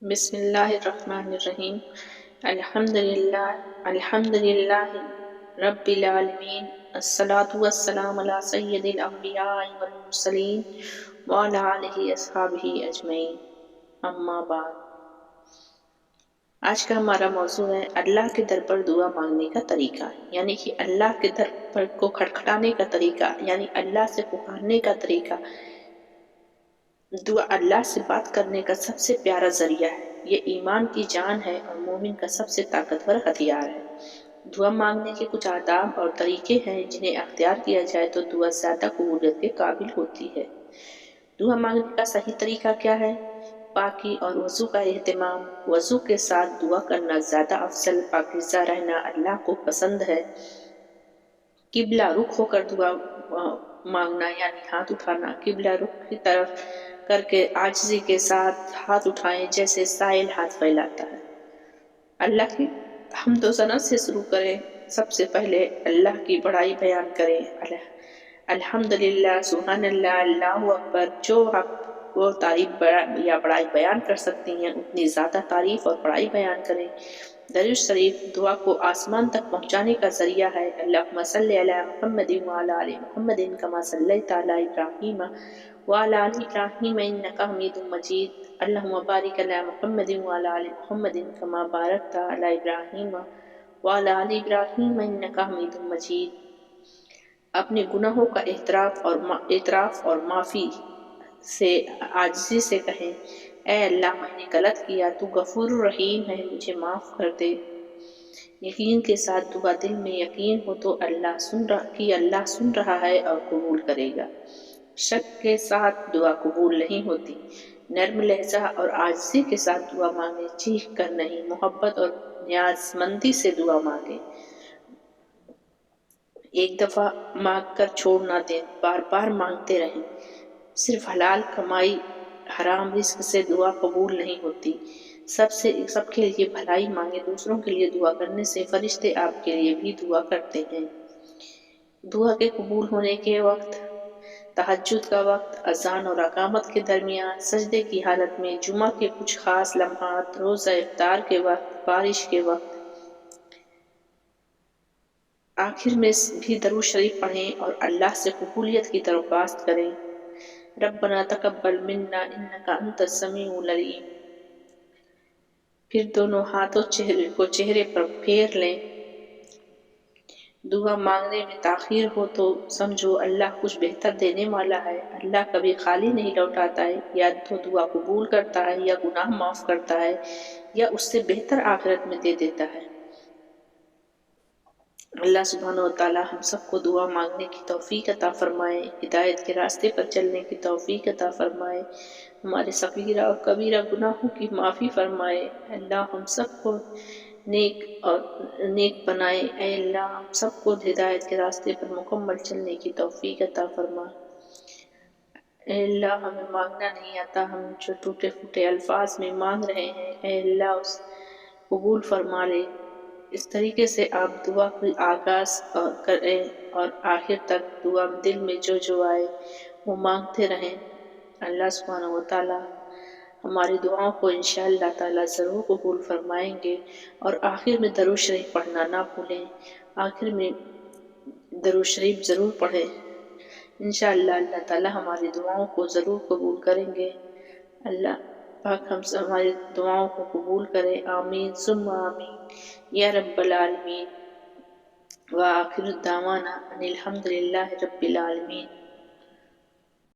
بسم اللہ الرحمن الرحیم الحمدللہ رب العالمین الصلاة والسلام علی سید الانبیاء والمرسلین وعلی آلہ اصحابہ اجمعین اما بعد۔ آج کا ہمارا موضوع ہے اللہ کے در پر دعا مانگنے کا طریقہ، یعنی کہ اللہ کے در پر کو کھٹکھٹانے کا طریقہ، یعنی اللہ سے پکارنے کا طریقہ۔ دعا اللہ سے بات کرنے کا سب سے پیارا ذریعہ ہے، یہ ایمان کی جان ہے اور مومن کا سب سے طاقتور ہتھیار ہے۔ دعا مانگنے کے کچھ آداب اور طریقے ہیں جنہیں اختیار کیا جائے تو دعا زیادہ قبولیت کے قابل ہوتی ہے۔ دعا مانگنے کا صحیح طریقہ کیا ہے؟ پاکی اور وضو کا اہتمام۔ وضو کے ساتھ دعا کرنا زیادہ افضل، پاکیزہ رہنا اللہ کو پسند ہے۔ قبلہ رخ ہو کر دعا مانگنا یعنی ہاتھ اٹھانا، قبلہ رخ کی طرف کر کے عاجزی کے ساتھ ہاتھ اٹھائیں جیسے سائل ہاتھ پھیلاتا ہے۔ اللہ کی حمد و ثنا سے شروع کریں۔ سب سے پہلے اللہ کی بڑائی بیان کریں۔ الحمدللہ، سبحان اللہ، اللہ اکبر۔ جو آپ وہ تعریف یا بڑائی بیان کر سکتی ہیں اتنی زیادہ تعریف اور بڑائی بیان کریں۔ درود شریف دعا کو آسمان تک پہنچانے کا ذریعہ ہے۔ اللہم صلی علی محمد وعلی آل محمد کما صلیت علی ابراہیم وعلی آل ابراہیم انک حمید مجید۔ اللہم بارک علی محمد وعلی آل محمد کما بارکت علی ابراہیم وعلی آل ابراہیم انک حمید مجید۔ اپنے گناہوں کا اعتراف اور معافی سے عاجزی سے کہیں، اے اللہ میں نے غلط کیا، تو غفور الرحیم ہے، مجھے معاف کر دے۔ یقین کے ساتھ دعا، دل میں یقین ہو تو اللہ سن رہا ہے اور قبول کرے گا۔ شک کے ساتھ دعا قبول نہیں ہوتی۔ نرم لہجہ اور عاجزی کے ساتھ دعا مانگیں، چیخ کر نہیں، محبت اور نیاز مندی سے دعا مانگیں۔ ایک دفعہ مانگ کر چھوڑ نہ دیں، بار بار مانگتے رہیں۔ صرف حلال کمائی، حرام رزق سے دعا قبول نہیں ہوتی۔ سب کے لیے بھلائی مانگیں، دوسروں کے لیے دعا کرنے سے فرشتے آپ کے لیے بھی دعا کرتے ہیں۔ دعا کے قبول ہونے کے وقت: تہجد کا وقت، اذان اور اقامت کے درمیان، سجدے کی حالت میں، جمعہ کے کچھ خاص لمحات، روزہ افطار کے وقت، بارش کے وقت۔ آخر میں بھی درود شریف پڑھیں اور اللہ سے قبولیت کی درخواست کریں۔ ربنا تقبل منا انک انت السمیع العلیم۔ پھر دونوں ہاتھوں کو چہرے پر پھیر لیں۔ دعا مانگنے میں تاخیر ہو تو سمجھو اللہ کچھ بہتر دینے والا ہے۔ اللہ کبھی خالی نہیں لوٹاتا ہے، یا تو دعا قبول کرتا ہے، یا گناہ معاف کرتا ہے، یا اس سے بہتر آخرت میں دے دیتا ہے۔ اللہ سبحانہ وتعالی ہم سب کو دعا مانگنے کی توفیق عطا فرمائے، ہدایت کے راستے پر چلنے کی توفیق عطا فرمائے، ہمارے صغیرہ اور کبیرہ گناہوں کی معافی فرمائے۔ اللہ ہم سب کو نیک بنائے۔ اے اللہ ہم سب کو ہدایت کے راستے پر مکمل چلنے کی توفیق عطا فرما۔ اے اللہ ہمیں مانگنا نہیں آتا، ہم جو ٹوٹے پھوٹے الفاظ میں مانگ رہے ہیں، اے اللہ اس قبول فرما لے۔ اس طریقے سے آپ دعا کی آغاز کریں اور آخر تک دعا دل میں جو آئے وہ مانگتے رہیں۔ اللہ سبحانہ وتعالی ہماری دعاؤں کو انشاءاللہ تعالی ضرور قبول فرمائیں گے۔ اور آخر میں درود شریف پڑھنا نہ بھولیں، آخر میں درود شریف ضرور پڑھیں۔ انشاءاللہ اللہ تعالی ہماری دعاؤں کو ضرور قبول کریں گے۔ اللہ پاک ہم سے ہماری دعاؤں کو قبول کرے، آمین ثم آمین یا رب العالمین۔ وآخر دعوانا ان الحمدللہ رب العالمین۔